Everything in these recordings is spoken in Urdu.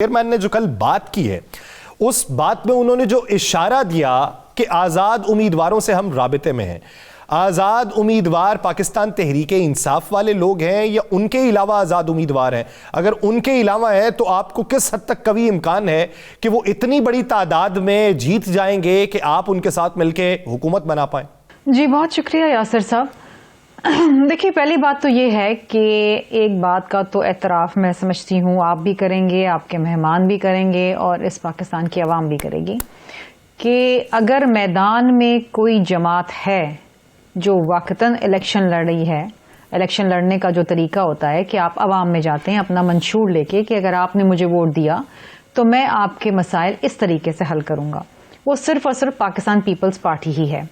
چیئرمین نے جو کل بات کی ہے اس بات میں انہوں نے جو اشارہ دیا کہ آزاد امیدواروں سے ہم رابطے میں ہیں، آزاد امیدوار پاکستان تحریک انصاف والے لوگ ہیں یا ان کے علاوہ آزاد امیدوار ہیں؟ اگر ان کے علاوہ ہیں تو آپ کو کس حد تک قوی امکان ہے کہ وہ اتنی بڑی تعداد میں جیت جائیں گے کہ آپ ان کے ساتھ مل کے حکومت بنا پائیں؟ جی بہت شکریہ یاسر صاحب۔ دیکھیے پہلی بات تو یہ ہے کہ ایک بات کا تو اعتراف میں سمجھتی ہوں آپ بھی کریں گے، آپ کے مہمان بھی کریں گے اور اس پاکستان کی عوام بھی کرے گی کہ اگر میدان میں کوئی جماعت ہے جو واقعتاً الیکشن لڑ رہی ہے، الیکشن لڑنے کا جو طریقہ ہوتا ہے کہ آپ عوام میں جاتے ہیں اپنا منشور لے کے کہ اگر آپ نے مجھے ووٹ دیا تو میں آپ کے مسائل اس طریقے سے حل کروں گا، وہ صرف اور صرف پاکستان پیپلز پارٹی ہی ہے۔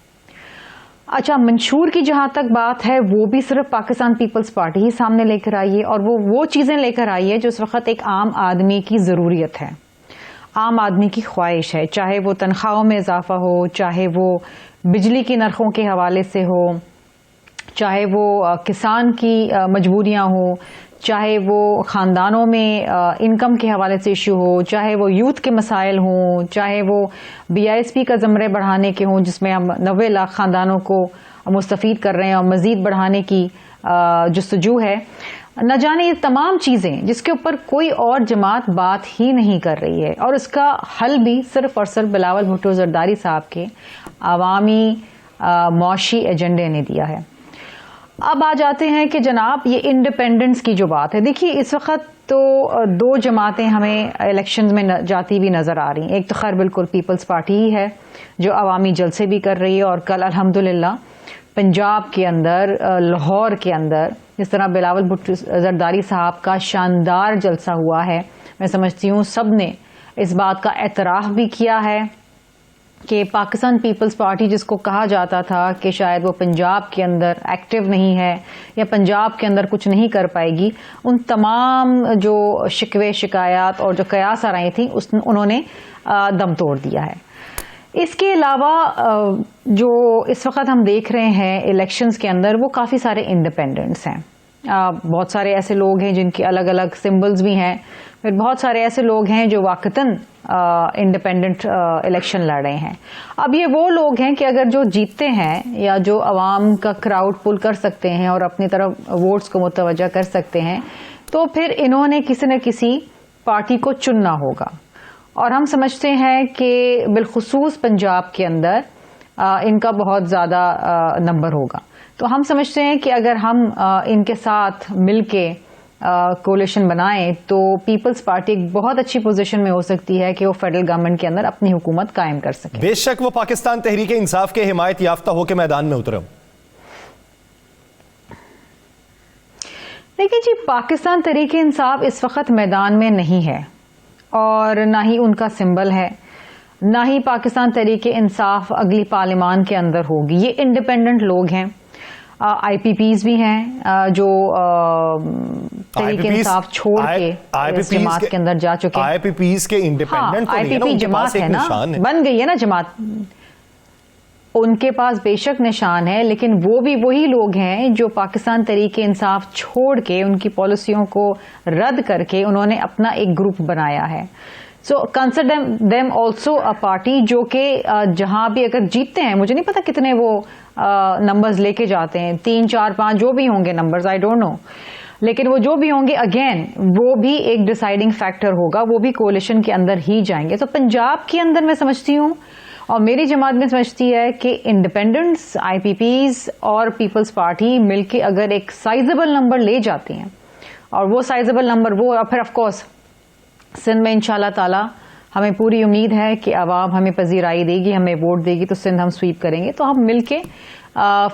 اچھا، منشور کی جہاں تک بات ہے وہ بھی صرف پاکستان پیپلز پارٹی ہی سامنے لے کر آئی ہے اور وہ چیزیں لے کر آئی ہے جو اس وقت ایک عام آدمی کی ضروریت ہے، عام آدمی کی خواہش ہے، چاہے وہ تنخواہوں میں اضافہ ہو، چاہے وہ بجلی کی نرخوں کے حوالے سے ہو، چاہے وہ کسان کی مجبوریاں ہوں، چاہے وہ خاندانوں میں انکم کے حوالے سے ایشو ہو، چاہے وہ یوتھ کے مسائل ہوں، چاہے وہ BISP کا زمرے بڑھانے کے ہوں جس میں ہم 90 لاکھ خاندانوں کو مستفید کر رہے ہیں اور مزید بڑھانے کی جستجو ہے، نہ جانے یہ تمام چیزیں جس کے اوپر کوئی اور جماعت بات ہی نہیں کر رہی ہے اور اس کا حل بھی صرف اور صرف بلاول بھٹو زرداری صاحب کے عوامی معاشی ایجنڈے نے دیا ہے۔ اب آ جاتے ہیں کہ جناب یہ انڈیپینڈنس کی جو بات ہے، دیکھیے اس وقت تو دو جماعتیں ہمیں الیکشنز میں جاتی بھی نظر آ رہی ہیں۔ ایک تو خیر بالکل پیپلز پارٹی ہی ہے جو عوامی جلسے بھی کر رہی ہے اور کل الحمدللہ پنجاب کے اندر، لاہور کے اندر جس طرح بلاول بھٹو زرداری صاحب کا شاندار جلسہ ہوا ہے، میں سمجھتی ہوں سب نے اس بات کا اعتراف بھی کیا ہے کہ پاکستان پیپلز پارٹی جس کو کہا جاتا تھا کہ شاید وہ پنجاب کے اندر ایکٹیو نہیں ہے یا پنجاب کے اندر کچھ نہیں کر پائے گی، ان تمام جو شکوے شکایات اور جو قیاس آ رہی تھیں انہوں نے دم توڑ دیا ہے۔ اس کے علاوہ جو اس وقت ہم دیکھ رہے ہیں الیکشنز کے اندر وہ کافی سارے انڈیپینڈنٹس ہیں، بہت سارے ایسے لوگ ہیں جن کے الگ الگ سمبلز بھی ہیں، پھر بہت سارے ایسے لوگ ہیں جو واقعتاً انڈیپینڈنٹ الیکشن لڑ رہے ہیں۔ اب یہ وہ لوگ ہیں کہ اگر جو جیتتے ہیں یا جو عوام کا کراؤڈ پل کر سکتے ہیں اور اپنی طرف ووٹس کو متوجہ کر سکتے ہیں تو پھر انہوں نے کسی نہ کسی پارٹی کو چننا ہوگا اور ہم سمجھتے ہیں کہ بالخصوص پنجاب کے اندر ان کا بہت زیادہ نمبر ہوگا، تو ہم سمجھتے ہیں کہ اگر ہم ان کے ساتھ مل کے کولیشن بنائیں تو پیپلز پارٹی ایک بہت اچھی پوزیشن میں ہو سکتی ہے کہ وہ فیڈرل گورنمنٹ کے اندر اپنی حکومت قائم کر سکے۔ بے شک وہ پاکستان تحریک انصاف کے حمایت یافتہ ہو کے میدان میں اترے۔ دیکھیں جی، پاکستان تحریک انصاف اس وقت میدان میں نہیں ہے اور نہ ہی ان کا سمبل ہے، نہ ہی پاکستان تحریک انصاف اگلی پارلیمان کے اندر ہوگی۔ یہ انڈیپینڈنٹ لوگ ہیں، IPPs بھی ہیں جو تحریک انصاف چھوڑ کے اس جماعت کے اندر جا چکے ہیں۔ IPPs کے انڈیپینڈنٹ تو نہیں ہے نا، ان کے پاس ایک نشان ہے، بن گئی ہے نا جماعت، ان کے پاس بے شک نشان ہے، لیکن وہ بھی وہی لوگ ہیں جو پاکستان تحریک انصاف چھوڑ کے ان کی پالیسیوں کو رد کر کے انہوں نے اپنا ایک گروپ بنایا ہے۔ So consider them also a party جو کہ جہاں بھی اگر جیتتے ہیں، مجھے نہیں پتا کتنے وہ نمبرز لے کے جاتے ہیں، 3 4 5 جو بھی ہوں گے نمبرز، آئی ڈونٹ نو، لیکن وہ جو بھی ہوں گے اگین وہ بھی ایک ڈیسائیڈنگ فیکٹر ہوگا، وہ بھی کولیشن کے اندر ہی جائیں گے۔ تو پنجاب کے اندر میں سمجھتی ہوں اور میری جماعت میں سمجھتی ہے کہ انڈیپینڈنٹس، IPPs اور پیپلز پارٹی مل کے اگر ایک سائزبل نمبر لے جاتے ہیں اور وہ سائزبل نمبر وہ پھر آف کورس سندھ میں انشاءاللہ تعالی ہمیں پوری امید ہے کہ عوام ہمیں پذیرائی دے گی، ہمیں ووٹ دے گی تو سندھ ہم سویپ کریں گے، تو ہم مل کے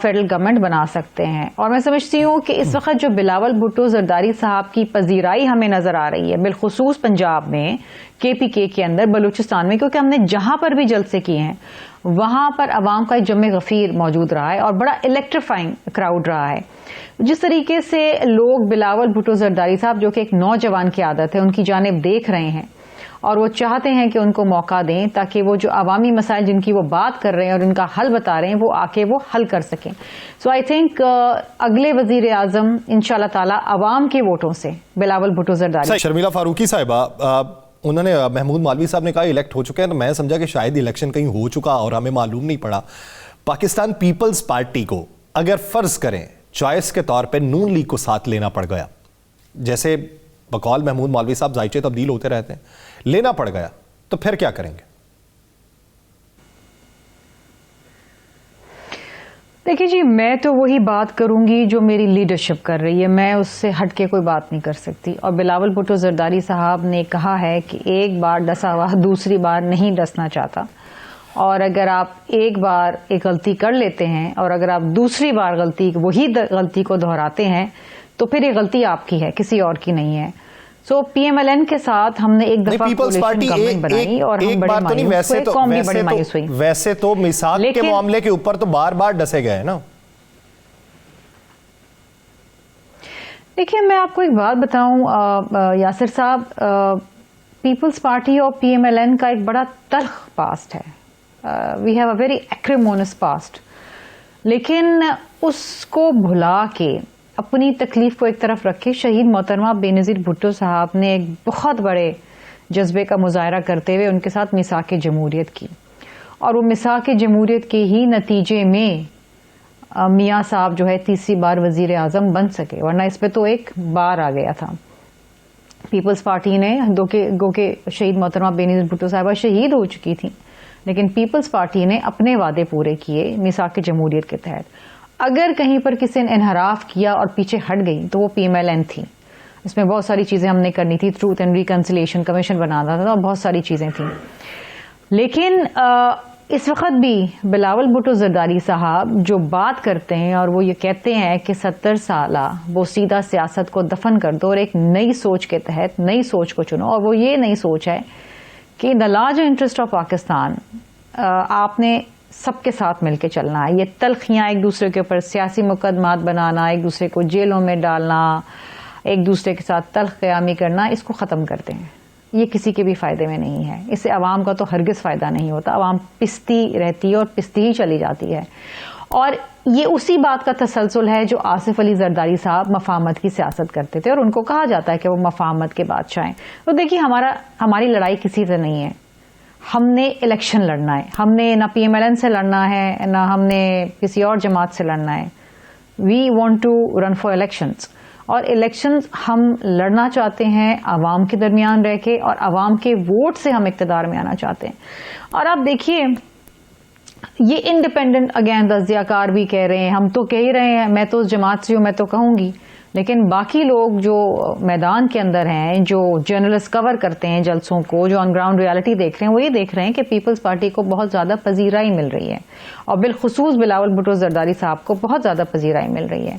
فیڈرل گورنمنٹ بنا سکتے ہیں۔ اور میں سمجھتی ہوں کہ اس وقت جو بلاول بھٹو زرداری صاحب کی پذیرائی ہمیں نظر آ رہی ہے بالخصوص پنجاب میں، KPK کے اندر، بلوچستان میں، کیونکہ ہم نے جہاں پر بھی جلسے کیے ہیں وہاں پر عوام کا ایک جمع غفیر موجود رہا ہے اور بڑا الیکٹریفائنگ کراؤڈ رہا ہے۔ جس طریقے سے لوگ بلاول بھٹو زرداری صاحب جو کہ ایک نوجوان کی عادت ہے ان کی جانب دیکھ رہے ہیں اور وہ چاہتے ہیں کہ ان کو موقع دیں تاکہ وہ جو عوامی مسائل جن کی وہ بات کر رہے ہیں اور ان کا حل بتا رہے ہیں وہ آ کے وہ حل کر سکیں۔ سو آئی تھنک اگلے وزیر اعظم انشاءاللہ تعالی عوام کے ووٹوں سے بلاول بھٹو زرداری۔ شرمیلا فاروقی صاحبہ، انہوں نے محمود مالوی صاحب نے کہا الیکٹ ہو چکے ہیں، تو میں سمجھا کہ شاید الیکشن کہیں ہو چکا اور ہمیں معلوم نہیں پڑا. پاکستان پیپلز پارٹی کو اگر فرض کریں چوائس کے طور پہ نون لیگ کو ساتھ لینا پڑ گیا، جیسے بقول محمود مالوی صاحب ذائچے تبدیل ہوتے رہتے ہیں، لینا پڑ گیا، تو پھر کیا کریں گے؟ دیکھیے جی، میں تو وہی بات کروں گی جو میری لیڈرشپ کر رہی ہے، میں اس سے ہٹ کے کوئی بات نہیں کر سکتی. اور بلاول بھٹو زرداری صاحب نے کہا ہے کہ ایک بار ڈسا ہوا دوسری بار نہیں ڈسنا چاہتا، اور اگر آپ ایک بار ایک غلطی کر لیتے ہیں اور اگر آپ دوسری بار وہی غلطی کو دہراتے ہیں تو پھر یہ غلطی آپ کی ہے، کسی اور کی نہیں ہے. سو پی ایم ایل این کے ساتھ ہم نے ایک دفعہ کولیشن گورنمنٹ بنائی اور ہم بڑے مایوس ہوئے، قوم بھی بڑی مایوس ہوئی. ویسے تو میثاق کے معاملے کے اوپر تو بار بار ڈسے گئے نا. دیکھیے میں آپ کو ایک بات بتاؤں یاسر صاحب، پیپلز پارٹی اور پی ایم ایل این کا ایک بڑا تلخ پاسٹ ہے. We have a very acrimonious past, لیکن اس کو بھلا کے اپنی تکلیف کو ایک طرف رکھے شہید محترمہ بے نظیر بھٹو صاحب نے ایک بہت بڑے جذبے کا مظاہرہ کرتے ہوئے ان کے ساتھ میثاق جمہوریت کی، اور وہ میثاق جمہوریت کے ہی نتیجے میں میاں صاحب جو ہے تیسری بار وزیر اعظم بن سکے، ورنہ اس پہ تو ایک بار آ گیا تھا. پیپلز پارٹی نے گو کہ شہید محترمہ بے نظیر بھٹو صاحبہ شہید ہو چکی تھی، لیکن پیپلز پارٹی نے اپنے وعدے پورے کیے میثاق جمہوریت کے تحت. اگر کہیں پر کسی نے انحراف کیا اور پیچھے ہٹ گئی تو وہ پی ایم ایل این تھی. اس میں بہت ساری چیزیں ہم نے کرنی تھی، ٹروتھ اینڈ ریکنسیلیشن کمیشن بنانا تھا اور بہت ساری چیزیں تھیں. لیکن اس وقت بھی بلاول بھٹو زرداری صاحب جو بات کرتے ہیں اور وہ یہ کہتے ہیں کہ 70 سالہ بوسیدہ سیاست کو دفن کر دو اور ایک نئی سوچ کے تحت نئی سوچ کو چنو، اور وہ یہ نئی سوچ ہے کہ in the large interest of Pakistan آپ نے سب کے ساتھ مل کے چلنا ہے. یہ تلخیاں ایک دوسرے کے اوپر سیاسی مقدمات بنانا، ایک دوسرے کو جیلوں میں ڈالنا، ایک دوسرے کے ساتھ تلخ قیامی کرنا، اس کو ختم کرتے ہیں. یہ کسی کے بھی فائدے میں نہیں ہے، اس سے عوام کا تو ہرگز فائدہ نہیں ہوتا. عوام پستی رہتی ہے اور پستی ہی چلی جاتی ہے. اور یہ اسی بات کا تسلسل ہے جو آصف علی زرداری صاحب مفاہمت کی سیاست کرتے تھے، اور ان کو کہا جاتا ہے کہ وہ مفاہمت کے بادشاہ ہیں. تو دیکھیے ہماری لڑائی کسی سے نہیں ہے، ہم نے الیکشن لڑنا ہے. ہم نے نہ پی ایم ایل این سے لڑنا ہے نہ ہم نے کسی اور جماعت سے لڑنا ہے. We want to run for elections, اور الیکشنز ہم لڑنا چاہتے ہیں عوام کے درمیان رہ کے، اور عوام کے ووٹ سے ہم اقتدار میں آنا چاہتے ہیں. اور آپ دیکھیے یہ انڈیپینڈنٹ، اگین تجزیہ کار بھی کہہ رہے ہیں، ہم تو کہہ ہی رہے ہیں، میں تو اس جماعت سے ہوں، میں تو کہوں گی، لیکن باقی لوگ جو میدان کے اندر ہیں، جو جرنلسٹ کور کرتے ہیں جلسوں کو، جو آن گراؤنڈ ریالٹی دیکھ رہے ہیں، وہ یہ دیکھ رہے ہیں کہ پیپلز پارٹی کو بہت زیادہ پذیرائی مل رہی ہے، اور بالخصوص بلاول بھٹو زرداری صاحب کو بہت زیادہ پذیرائی مل رہی ہے.